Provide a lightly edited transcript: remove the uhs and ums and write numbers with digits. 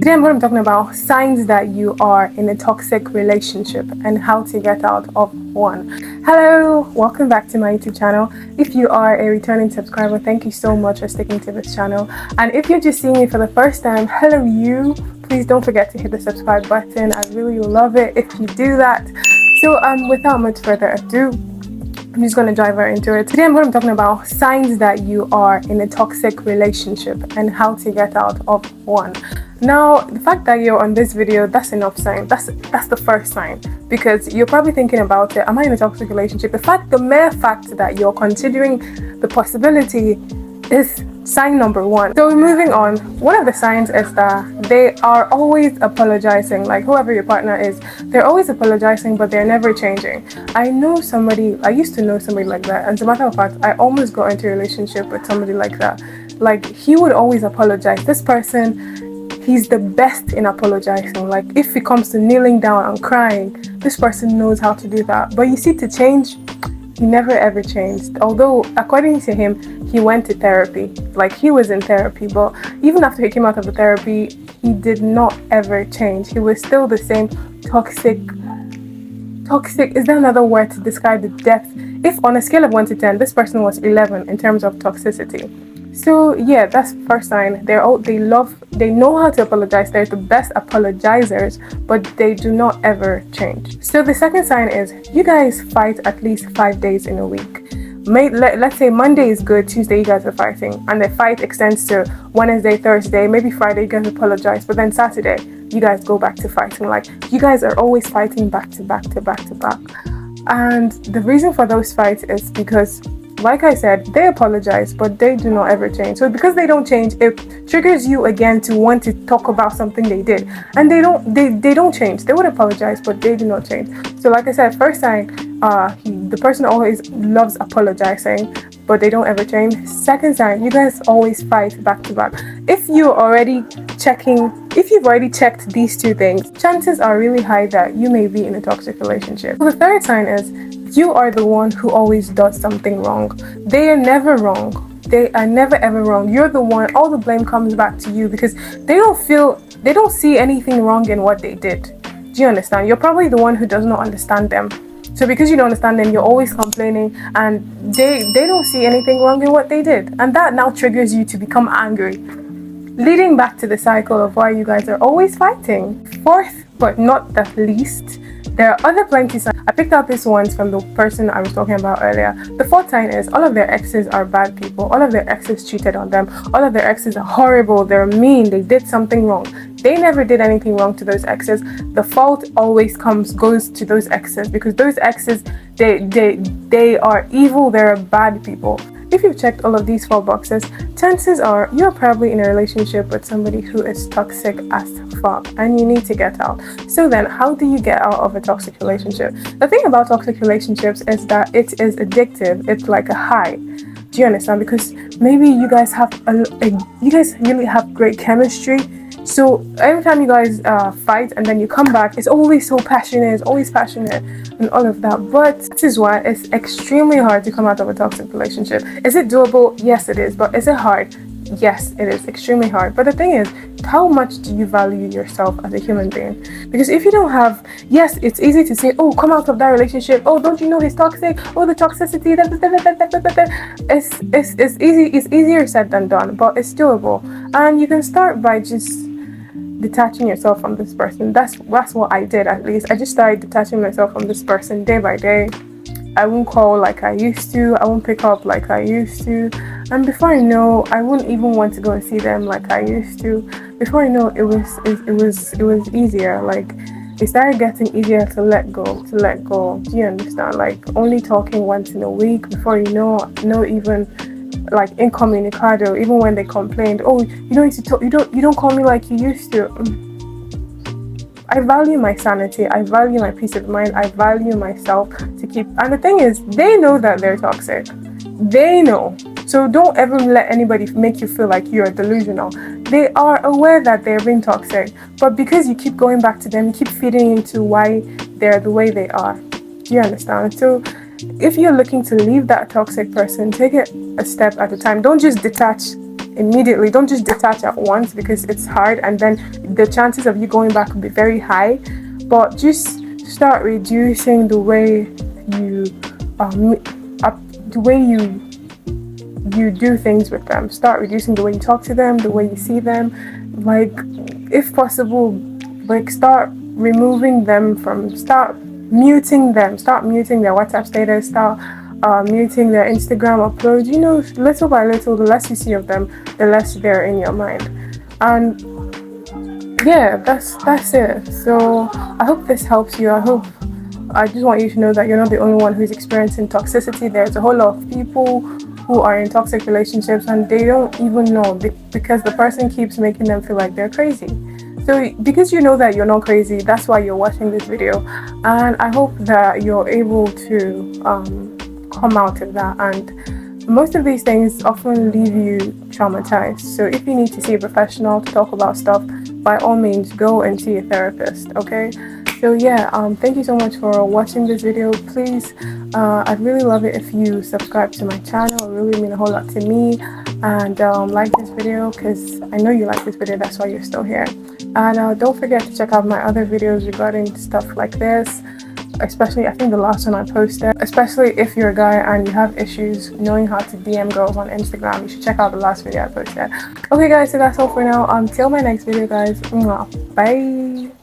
Today I'm going to be talking about signs that you are in a toxic relationship and how to get out of one. Hello, welcome back to my YouTube channel. If you are a returning subscriber, thank you so much for sticking to this channel. And if you're just seeing me for the first time, hello you. Please don't forget to hit the subscribe button. I really love it if you do that. So without much further ado, I'm just going to dive right into it. Today I'm going to be talking about signs that you are in a toxic relationship and how to get out of one. Now, the fact that you're on this video, that's enough sign. That's the first sign, because you're probably thinking about it. Am I in a toxic relationship? The mere fact that you're considering the possibility is sign number one. So moving on, one of the signs is that they are always apologizing. Like whoever your partner is, they're always apologizing, but they're never changing. I used to know somebody like that. And as a matter of fact, I almost got into a relationship with somebody like that. Like he would always apologize. This person, he's the best in apologizing. Like if it comes to kneeling down and crying, this person knows how to do that. But you see, to change, he never ever changed. Although according to him, he went to therapy. Like he was in therapy, but even after he came out of the therapy, he did not ever change. He was still the same toxic. Is there another word to describe the depth? If on a scale of 1 to 10, this person was 11 in terms of toxicity. So yeah, that's the first sign. They know how to apologize. They're the best apologizers, but they do not ever change. So the second sign is you guys fight at least 5 days in a week. Let's say Monday is good, Tuesday you guys are fighting, and the fight extends to Wednesday, Thursday, maybe Friday you guys apologize, but then Saturday you guys go back to fighting. Like you guys are always fighting back to back to back to back. And the reason for those fights is because, like I said, they apologize, but they do not ever change. So because they don't change, it triggers you again to want to talk about something they did. And they don't change. They would apologize, but they do not change. So like I said, first sign, the person always loves apologizing, but they don't ever change. Second sign, you guys always fight back to back. If you've already checked these two things, chances are really high that you may be in a toxic relationship. So the third sign is you are the one who always does something wrong. They are never wrong. They are never ever wrong. You're the one, all the blame comes back to you because they don't see anything wrong in what they did. Do you understand? You're probably the one who does not understand them. So because you don't understand them, you're always complaining, and they don't see anything wrong in what they did. And that now triggers you to become angry, leading back to the cycle of why you guys are always fighting. Fourth, but not the least, there are other plenty signs. I picked out these ones from the person I was talking about earlier. The fourth sign is all of their exes are bad people. All of their exes cheated on them. All of their exes are horrible. They're mean. They did something wrong. They never did anything wrong to those exes. The fault always goes to those exes, because those exes, they are evil. They're bad people. If you've checked all of these 4 boxes, chances are you're probably in a relationship with somebody who is toxic as fuck, and you need to get out. So then, how do you get out of a toxic relationship? The thing about toxic relationships is that it is addictive. It's like a high. Do you understand? Because maybe you guys really have great chemistry. So every time you guys fight and then you come back, it's always so passionate, and all of that. But this is why it's extremely hard to come out of a toxic relationship. Is it doable? Yes, it is. But is it hard? Yes, it is extremely hard. But the thing is, how much do you value yourself as a human being? Because if you don't have, yes, it's easy to say, oh, come out of that relationship. Oh, don't you know he's toxic? Oh, the toxicity. It's easier said than done, but it's doable. And you can start by just detaching yourself from this person. That's what I did, at least. I just started detaching myself from this person day by day. I won't call like I used to. I won't pick up like I used to. And before I know, I wouldn't even want to go and see them like I used to. Before I know, it was easier. Like it started getting easier to let go. Do you understand? Like only talking once in a week. Before you know, even like incommunicado. Even when they complained, oh, you don't need to talk. You don't call me like you used to. I value my sanity. I value my peace of mind. I value myself to keep. And the thing is, they know that they're toxic. They know. So don't ever let anybody make you feel like you're delusional. They are aware that they're being toxic. But because you keep going back to them, you keep feeding into why they're the way they are. Do you understand? So if you're looking to leave that toxic person, take it a step at a time. Don't just detach immediately. Don't just detach at once, because it's hard, and then the chances of you going back will be very high. But just start reducing the way you you do things with them. Start reducing the way you talk to them, the way you see them. Like, if possible, like, start removing them from, start muting them, start muting their WhatsApp status, start muting their Instagram uploads. You know, little by little, the less you see of them, the less they're in your mind. And yeah, that's it. So I hope this helps you. I just want you to know that you're not the only one who's experiencing toxicity. There's a whole lot of people who are in toxic relationships, and they don't even know, because the person keeps making them feel like they're crazy. So because you know that you're not crazy, that's why you're watching this video. And I hope that you're able to come out of that. And most of these things often leave you traumatized. So if you need to see a professional to talk about stuff, by all means, go and see a therapist, okay? So yeah, thank you so much for watching this video. Please, I'd really love it if you subscribe to my channel. It really means a whole lot to me. And like this video, because I know you like this video, that's why you're still here. And don't forget to check out my other videos regarding stuff like this, especially, I think the last one I posted, especially if you're a guy and you have issues knowing how to DM girls on Instagram, you should check out the last video I posted. Okay guys, so that's all for now. Until my next video guys, bye.